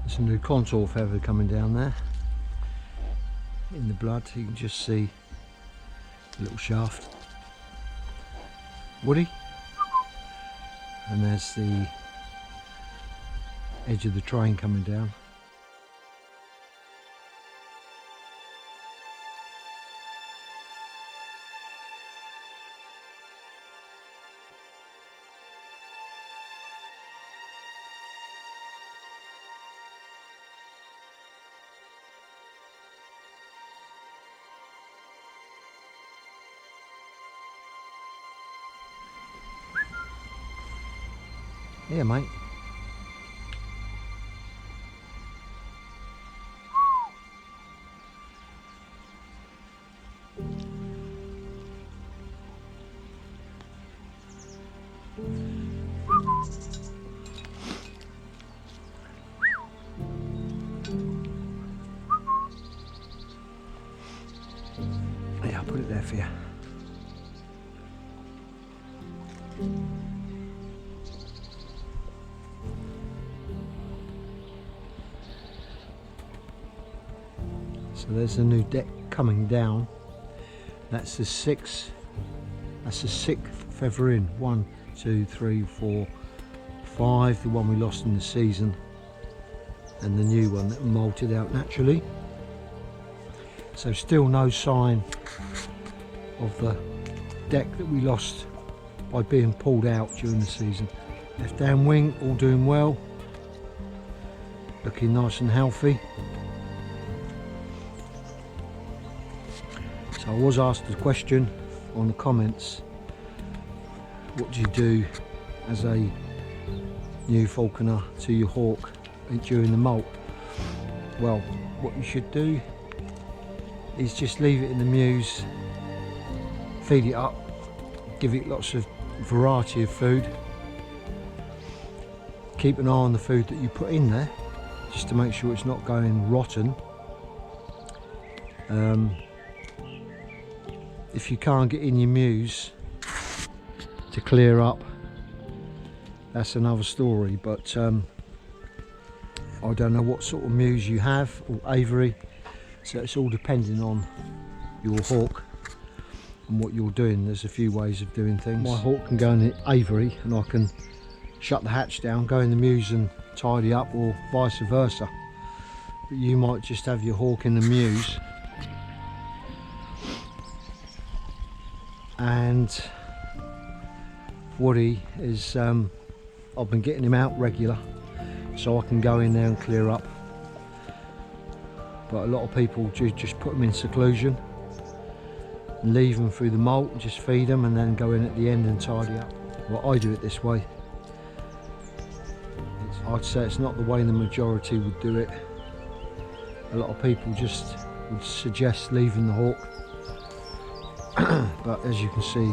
There's a new contour feather coming down there in the blood. You can just see a little shaft. Woody, and there's the edge of the train coming down. Yeah, mate. Yeah, I'll put it there for you. So there's a new deck coming down. That's the sixth feather in. 1, 2, 3, 4, 5. The one we lost in the season, and the new one that molted out naturally. So still no sign of the deck that we lost by being pulled out during the season. Left down wing all doing well, looking nice and healthy. So I was asked a question on the comments, what do you do as a new falconer to your hawk during the molt? Well, what you should do is just leave it in the mews, feed it up, give it lots of variety of food, keep an eye on the food that you put in there just to make sure it's not going rotten. If you can't get in your mews to clear up, that's another story, but I don't know what sort of mews you have, or aviary, so it's all depending on your hawk and what you're doing. There's a few ways of doing things. My hawk can go in the aviary and I can shut the hatch down, go in the mews and tidy up, or vice versa. But you might just have your hawk in the mews, and Woody is, I've been getting him out regular so I can go in there and clear up. But a lot of people just put them in seclusion and leave them through the molt and just feed them and then go in at the end and tidy up. Well, I do it this way. I'd say it's not the way the majority would do it. A lot of people just would suggest leaving the hawk. But as you can see,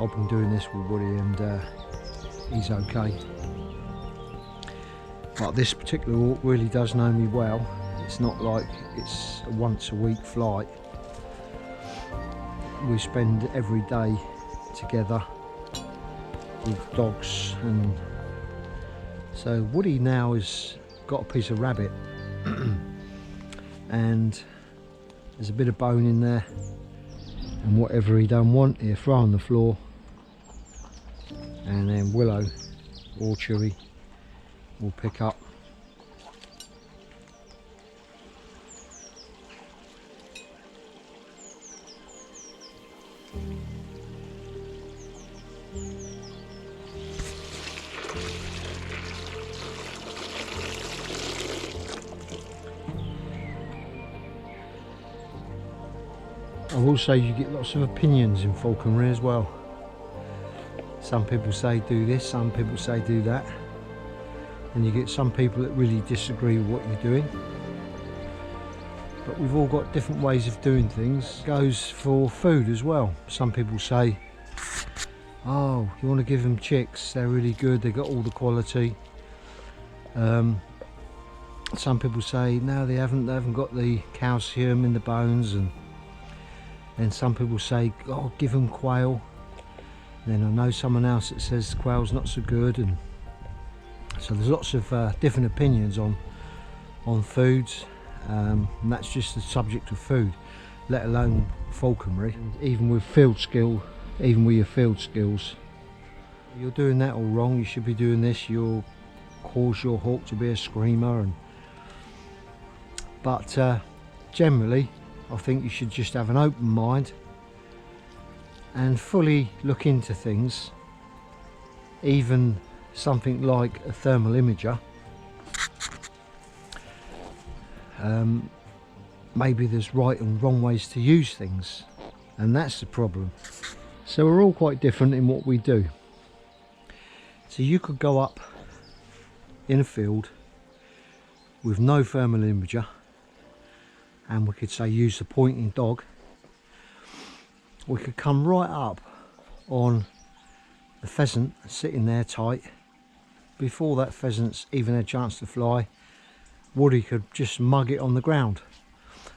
I've been doing this with Woody and he's okay. But this particular hawk really does know me well. It's not like it's a once a week flight. We spend every day together with dogs, and so Woody now has got a piece of rabbit and there's a bit of bone in there, and whatever he don't want, he'll throw on the floor, and then Willow or Chewy will pick up. I will say you get lots of opinions in falconry as well. Some people say do this, some people say do that, and you get some people that really disagree with what you're doing. But we've all got different ways of doing things. It goes for food as well. Some people say, oh, you want to give them chicks, they're really good, they got all the quality. Some people say no, they haven't got the calcium in the bones, and then some people say, oh, give them quail. Then I know someone else that says quail's not so good, and So there's lots of different opinions on foods, and that's just the subject of food, let alone falconry. And even with your field skills, you're doing that all wrong. You should be doing this. You'll cause your hawk to be a screamer. But generally, I think you should just have an open mind and fully look into things, even something like a thermal imager. Maybe there's right and wrong ways to use things, and that's the problem. So we're all quite different in what we do. So you could go up in a field with no thermal imager, and we could say use the pointing dog. We could come right up on the pheasant sitting there tight. Before that pheasant's even had a chance to fly, Woody could just mug it on the ground.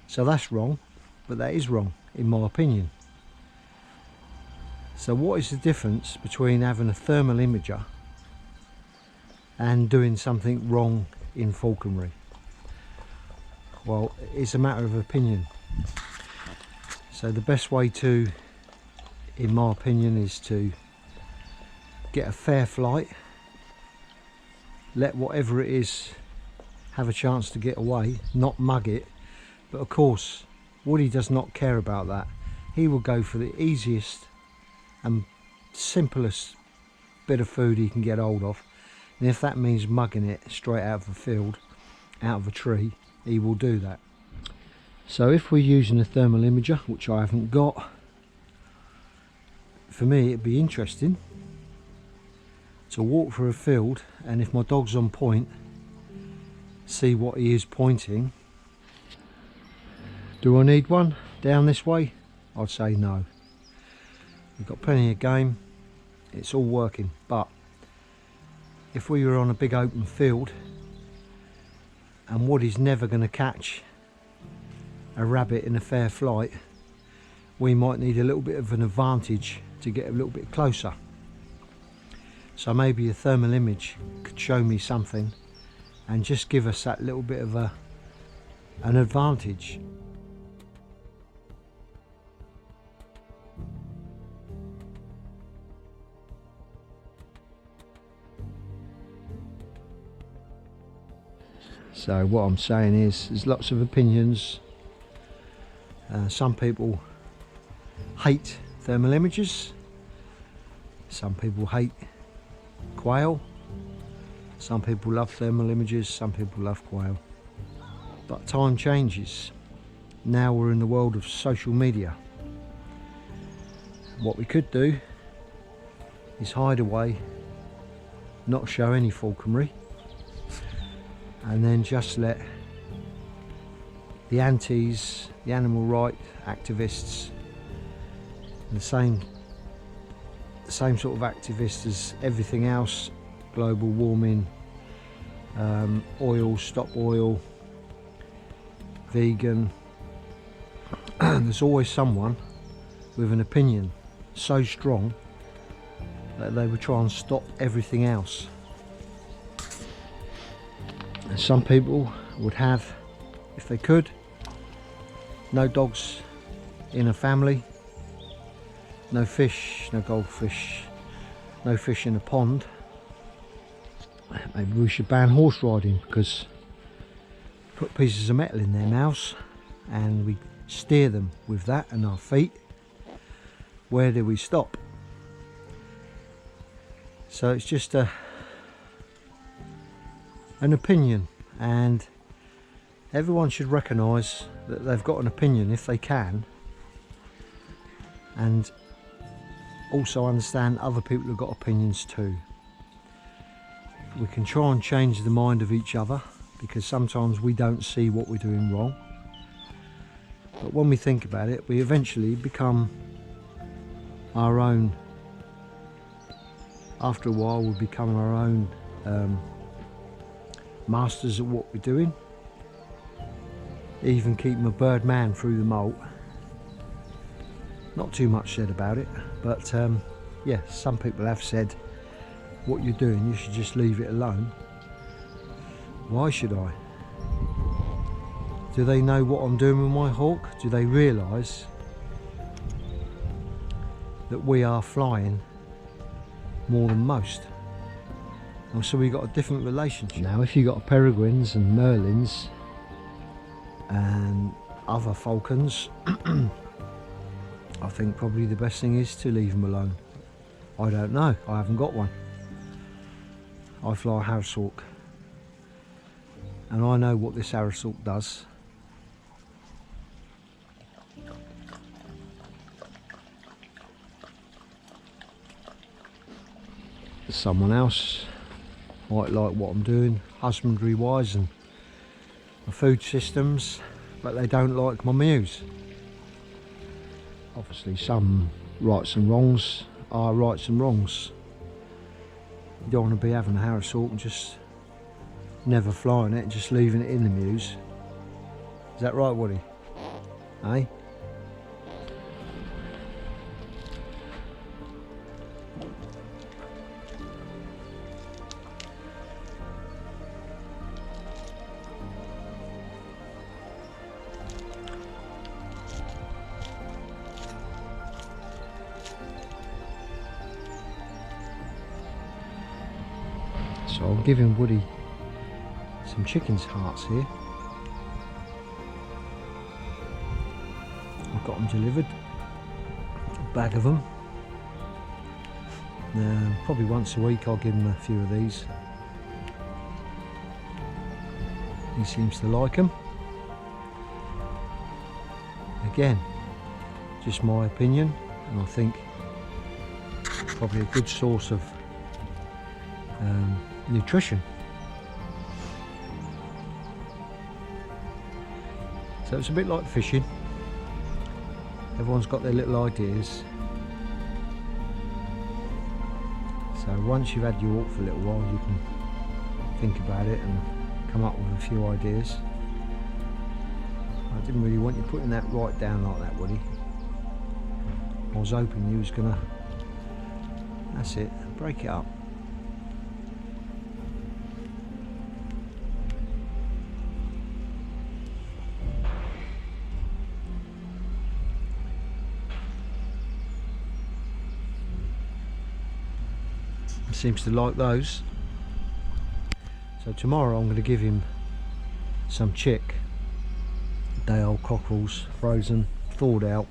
So that's wrong, but that is wrong in my opinion. So what is the difference between having a thermal imager and doing something wrong in falconry? Well, it's a matter of opinion. So the best way to, in my opinion, is to get a fair flight, let whatever it is have a chance to get away, not mug it. But of course, Woody does not care about that. He will go for the easiest and simplest bit of food he can get hold of, and if that means mugging it straight out of the field, out of a tree, he will do that. So if we're using a thermal imager, which I haven't got, for me it'd be interesting to walk through a field, and if my dog's on point, see what he is pointing. Do I need one down this way? I'd say no. We've got plenty of game, it's all working. But if we were on a big open field and Woody's never going to catch a rabbit in a fair flight, we might need a little bit of an advantage to get a little bit closer. So maybe a thermal image could show me something and just give us that little bit of an advantage. So what I'm saying is, there's lots of opinions. Some people hate thermal images, some people hate quail, some people love thermal images, some people love quail. But time changes. Now we're in the world of social media. What we could do is hide away, not show any falconry, and then just let the antis, the animal rights activists, the same sort of activists as everything else, global warming, oil, stop oil, vegan. There's always someone with an opinion so strong that they would try and stop everything else. And some people would have, if they could, no dogs in a family, no fish, no goldfish, no fish in a pond. Maybe we should ban horse riding, because put pieces of metal in their mouths and we steer them with that and our feet. Where do we stop? So it's just an opinion, and everyone should recognise that they've got an opinion if they can, and also understand other people have got opinions too. We can try and change the mind of each other, because sometimes we don't see what we're doing wrong, but when we think about it, we eventually become our own. After a while, we become our own masters at what we're doing. Even keeping a bird man through the molt. Not too much said about it, but yeah, some people have said what you're doing, you should just leave it alone. Why should I? Do they know what I'm doing with my hawk? Do they realise that we are flying more than most? And so we got a different relationship. Now if you got peregrines and merlins and other falcons, I think probably the best thing is to leave them alone. I don't know, I haven't got one. I fly a house hawk, and I know what this house hawk does. Someone else might like what I'm doing husbandry wise and my food systems, but they don't like my mews. Obviously some rights and wrongs are rights and wrongs. You don't want to be having a house hawk and just never flying it and just leaving it in the mews. Is that right, Woody? Eh? So I'm giving Woody some chicken's hearts here. I've got them delivered, a bag of them. Probably once a week I'll give him a few of these. He seems to like them. Again, just my opinion, and I think probably a good source of nutrition. So it's a bit like fishing. Everyone's got their little ideas. So once you've had your walk for a little while, you can think about it and come up with a few ideas. I didn't really want you putting that right down like that, Woody. I was hoping you was gonna, that's it, break it up. Seems to like those. So tomorrow I'm going to give him some chick, day old cockerels, frozen, thawed out.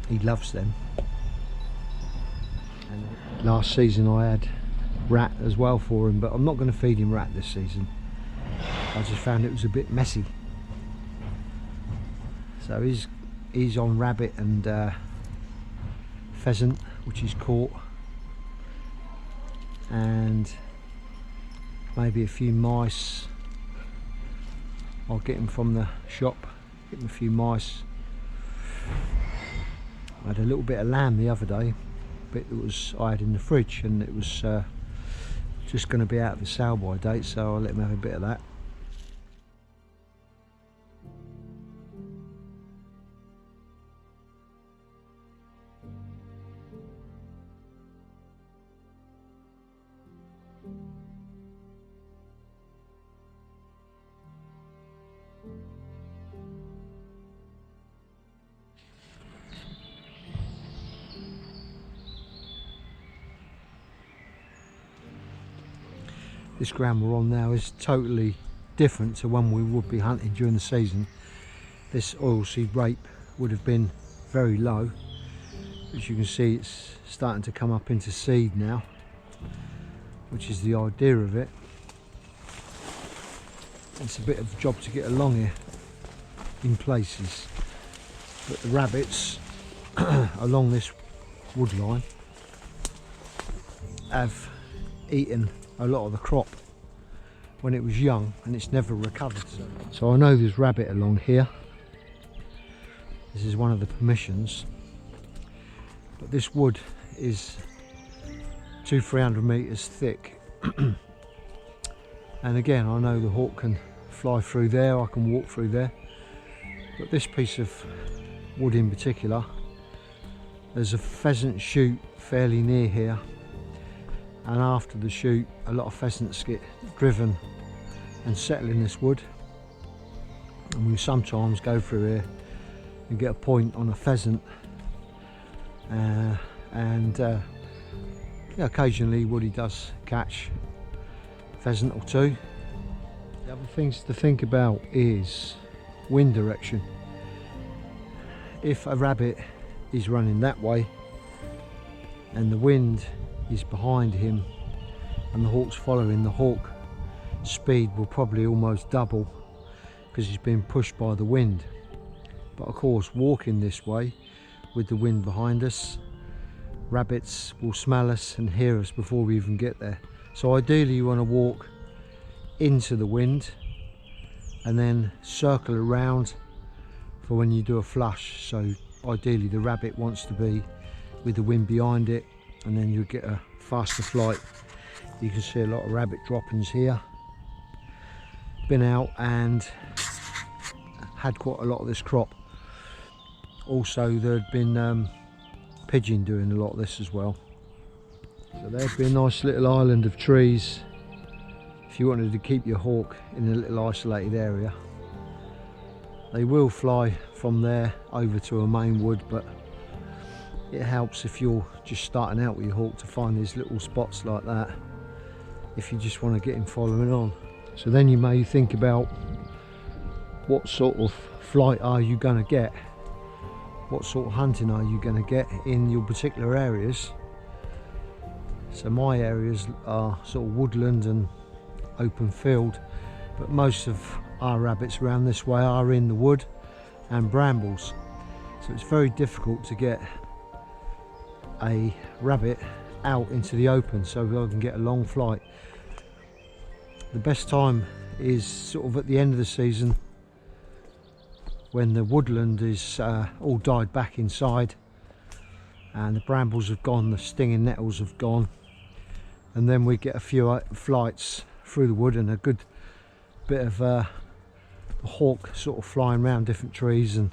He loves them. And last season I had rat as well for him, but I'm not going to feed him rat this season. I just found it was a bit messy. So he's on rabbit and pheasant, which he's caught, and maybe a few mice. I'll get him from the shop, get him a few mice. I had a little bit of lamb the other day, bit that was I had in the fridge, and it was just going to be out of the sale by date, so I'll let him have a bit of that. This ground we're on now is totally different to when we would be hunting during the season. This oilseed rape would have been very low. As you can see, it's starting to come up into seed now, which is the idea of it. It's a bit of a job to get along here in places, but the rabbits along this wood line have eaten a lot of the crop when it was young, and it's never recovered. So I know there's rabbit along here. This is one of the permissions, but this wood is 200-300 meters thick. And again, I know the hawk can fly through there, I can walk through there, but this piece of wood in particular, there's a pheasant shoot fairly near here, and after the shoot a lot of pheasants get driven and settle in this wood, and we sometimes go through here and get a point on a pheasant, and yeah, occasionally Woody does catch a pheasant or two. The other things to think about is wind direction. If a rabbit is running that way and the wind is behind him and the hawk's following, the hawk speed will probably almost double because he's being pushed by the wind. But of course, walking this way with the wind behind us, rabbits will smell us and hear us before we even get there. So ideally you want to walk into the wind and then circle around for when you do a flush. So ideally the rabbit wants to be with the wind behind it, and then you'll get a faster flight. You can see a lot of rabbit droppings here. Been out and had quite a lot of this crop. Also there'd been pigeon doing a lot of this as well. So there'd be a nice little island of trees if you wanted to keep your hawk in a little isolated area. They will fly from there over to a main wood, but it helps if you're just starting out with your hawk to find these little spots like that if you just want to get him following on. So then you may think about what sort of flight are you going to get, what sort of hunting are you going to get in your particular areas. So my areas are sort of woodland and open field, but most of our rabbits around this way are in the wood and brambles, so it's very difficult to get a rabbit out into the open so I can get a long flight. The best time is sort of at the end of the season when the woodland is all died back inside and the brambles have gone, the stinging nettles have gone, and then we get a few flights through the wood and a good bit of a hawk sort of flying around different trees, and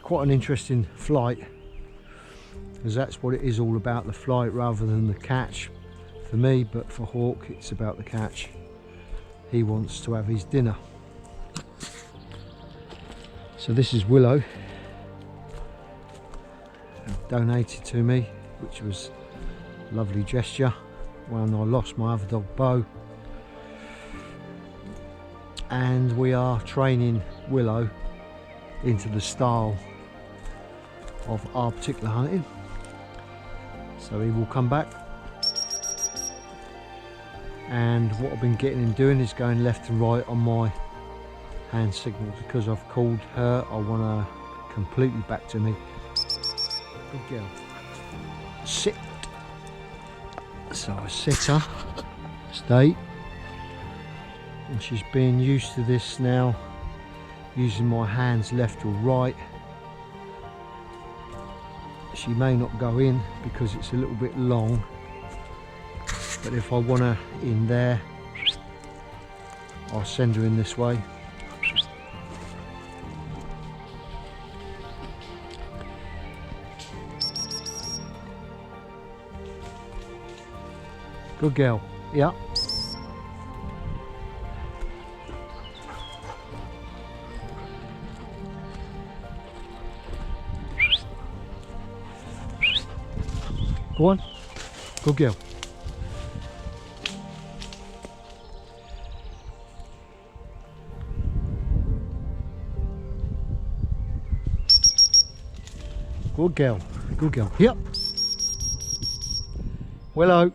quite an interesting flight, because that's what it is all about, the flight rather than the catch for me. But for hawk it's about the catch. He wants to have his dinner. So this is Willow, donated to me, which was a lovely gesture when I lost my other dog Bo. And we are training Willow into the style of our particular hunting. So he will come back, and what I've been getting him doing is going left and right on my hand signals. Because I've called her, I want her completely back to me. Good girl. Sit. So I sit her, stay, and she's being used to this now, using my hands left or right. She may not go in because it's a little bit long, but if I want her in there, I'll send her in this way. Good girl. Yeah. Go on. Good girl. Good girl. Good girl. Yep. Willow.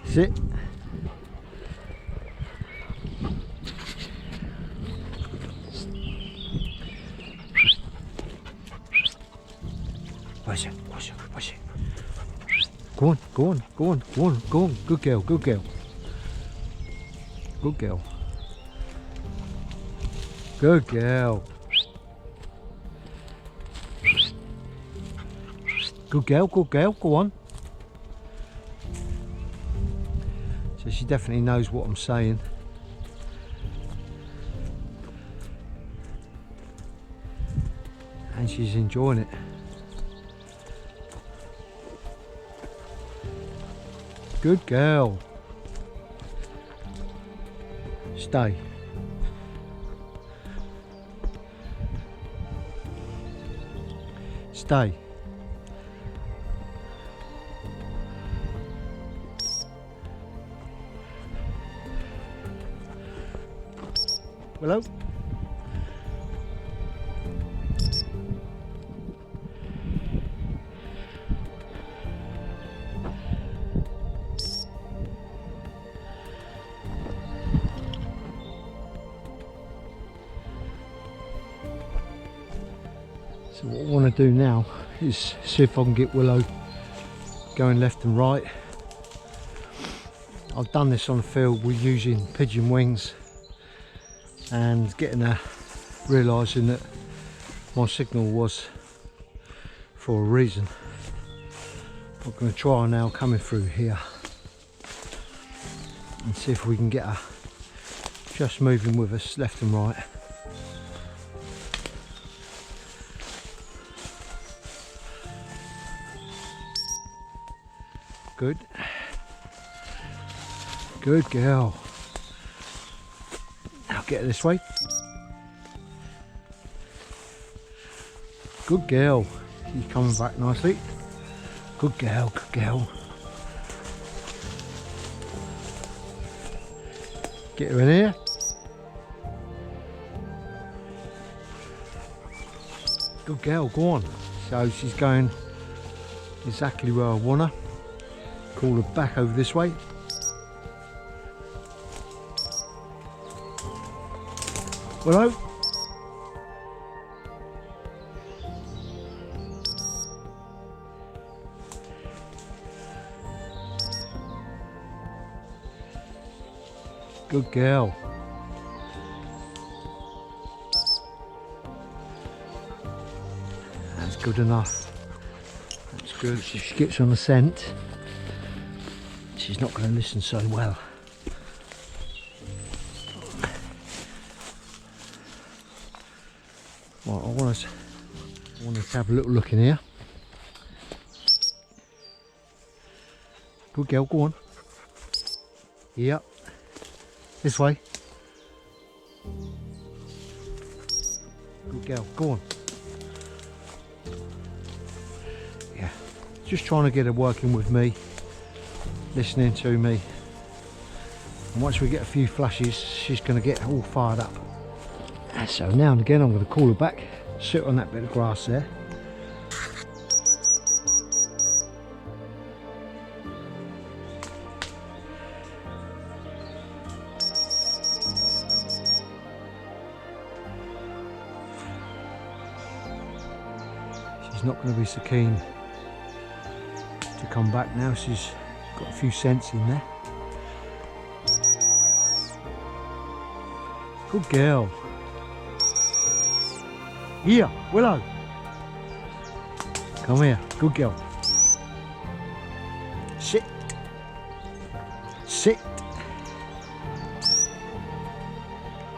Sit. Watch it, watch it, watch it. Go on, go on, go on, go on, go on. Good girl, good girl. Good girl. Good girl. Good girl, good girl, go on. So she definitely knows what I'm saying. and she's enjoying it. Good girl. Stay. Stay. Willow. So what I want to do now is see if I can get Willow going left and right. I've done this on the field with using pigeon wings and realising that my signal was for a reason. I'm going to try now coming through here and see if we can get her just moving with us left and right. Good. Good girl. Now get her this way. Good girl. She's coming back nicely. Good girl, good girl. Get her in here. Good girl, go on. So she's going exactly where I want her. Call her back over this way. Willow. Good girl. That's good enough. That's good. If she gets on the scent, she's not going to listen so well. Right, I want to have a little look in here. Good girl, go on. Yep. This way. Good girl, go on. Yeah, just trying to get her working with me, listening to me. And once we get a few flashes, she's going to get all fired up. And so now and again, I'm going to call her back, sit on that bit of grass there. She's not going to be so keen to come back now. She's got a few scents in there. Good girl. Here, Willow. Come here. Good girl. Sit. Sit.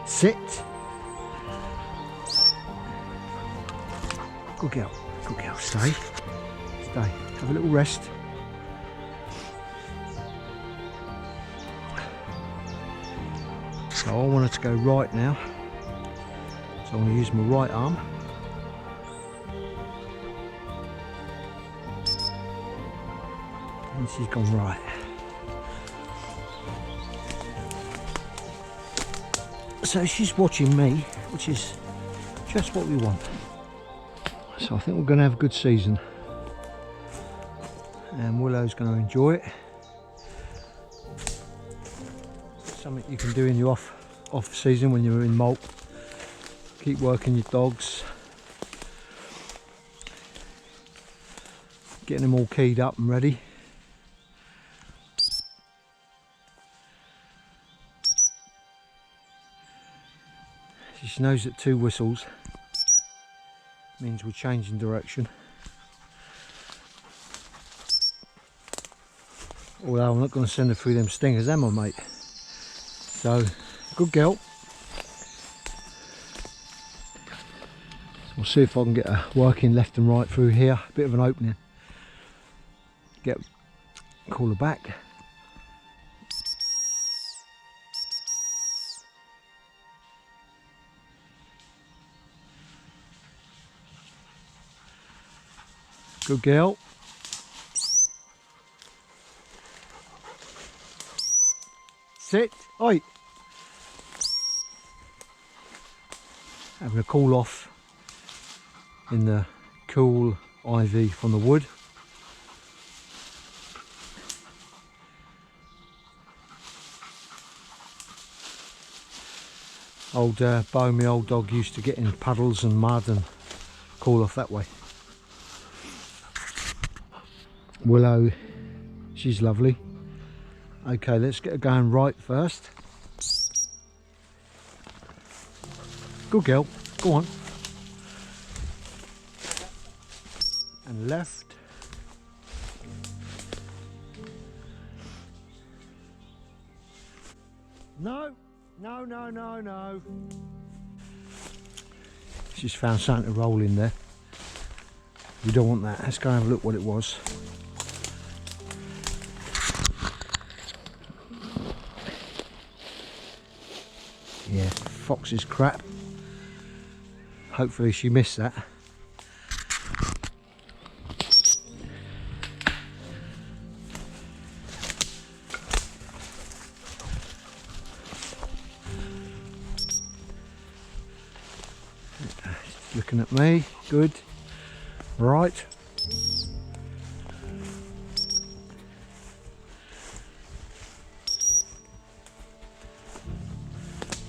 Sit. Good girl. Good girl. Stay. Stay. Have a little rest. So I want her to go right now. So I'm going to use my right arm. And she's gone right. So she's watching me, which is just what we want. So I think we're going to have a good season. And Willow's going to enjoy it. Something you can do in your off season when you're in molt. Keep working your dogs. Getting them all keyed up and ready. She knows that 2 whistles means we're changing direction. Although I'm not going to send her through them stingers, am I, mate? So, good girl. So we'll see if I can get a working left and right through here. A bit of an opening. Call her back. Good girl. Sit. Oi. Having a cool off in the cool ivy from the wood. Old Bo, my old dog, used to get in puddles and mud and cool off that way. Willow, she's lovely. Okay, let's get her going right first. Good girl, go on. And left. No, no, no, no, no. She's found something to roll in there. We don't want that. Let's go and have a look what it was. Yeah, fox's crap. Hopefully she missed that. Looking at me, good. Right.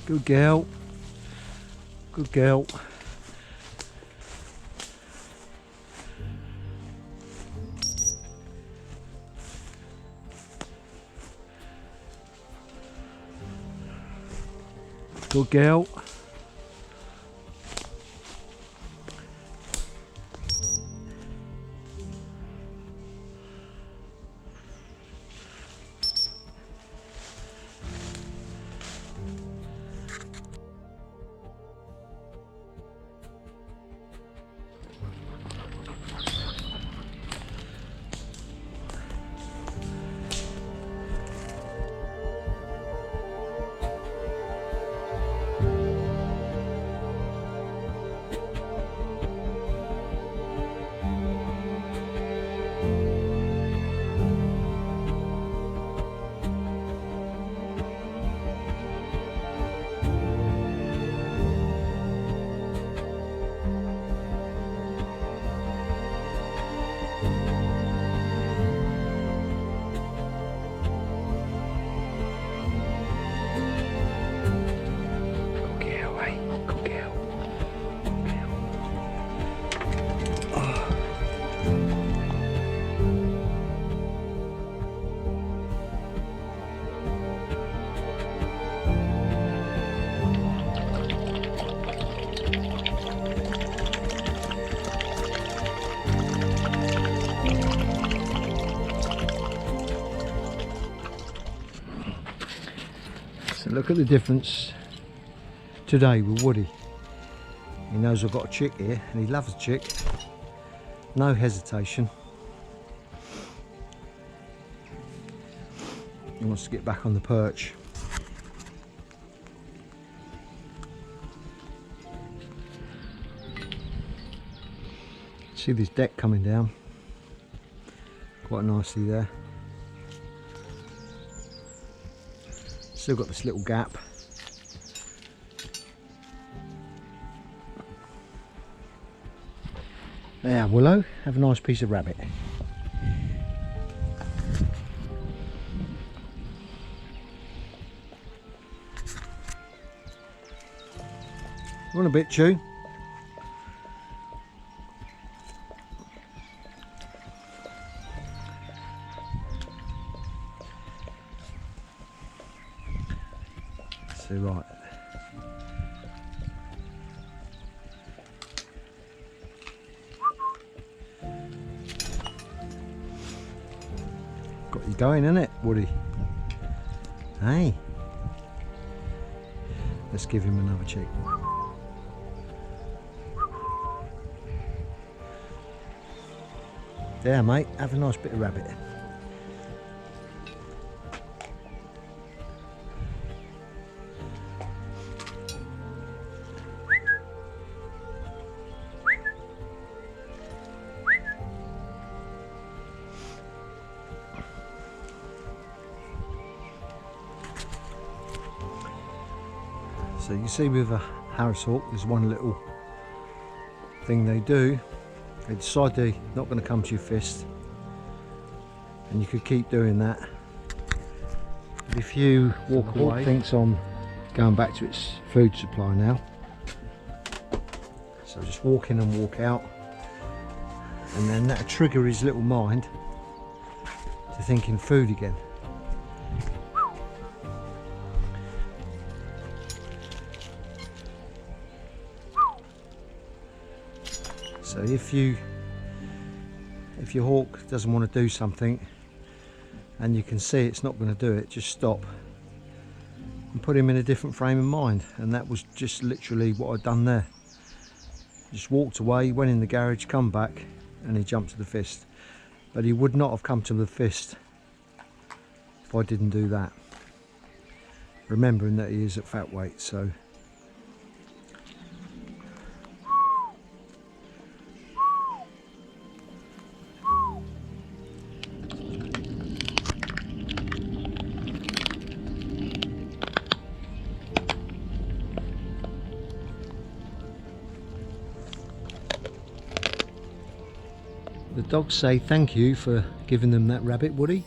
Good girl. Good girl. Good girl. Look at the difference today with Woody. He knows I've got a chick here and he loves a chick. No hesitation. He wants to get back on the perch. See this deck coming down quite nicely there. Still got this little gap. There, Willow, have a nice piece of rabbit. Want a bit, Chew? So right. Got you going, innit, Woody? Hey. Let's give him another cheek. There mate, have a nice bit of rabbit. So you can see with a Harris hawk, there's one little thing they do. They decide they're not going to come to your fist, and you could keep doing that. But if you walk away, it thinks I'm going back to its food supply now. So just walk in and walk out, and then that'll trigger his little mind to thinking food again. So if your hawk doesn't want to do something and you can see it's not going to do it, just stop and put him in a different frame of mind. And that was just literally what I'd done there. Just walked away, went in the garage, come back, and he jumped to the fist. But he would not have come to the fist if I didn't do that. Remembering that he is at fat weight, so the dogs say thank you for giving them that rabbit, Woody.